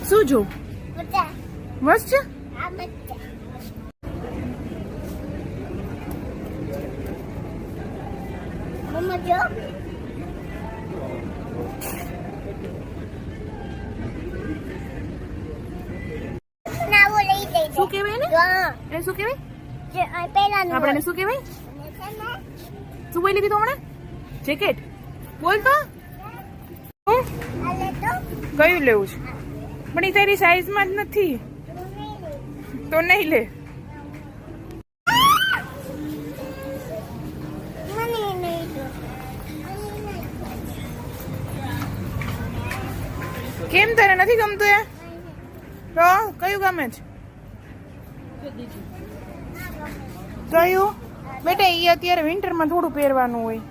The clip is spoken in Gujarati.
શું જો મસ્ત છે. મમ્મા જો નાવો લઈ જઈ શું કહેવાય ને એ શું કહેવાય જે પહેલાનું આપણે શું કહેવાય શું બોલી કીધું હમણાં જેકેટ બોલ તો આલે તો કયું લેવું છે પણ એ તારી સાઈઝમાં જ નથી તો નહીં લે. મને નહીં તો કેમ તારે નથી ગમતું એ તો કયું ગમે છે કયું બેટા એ અત્યારે વિન્ટરમાં થોડું પહેરવાનું હોય.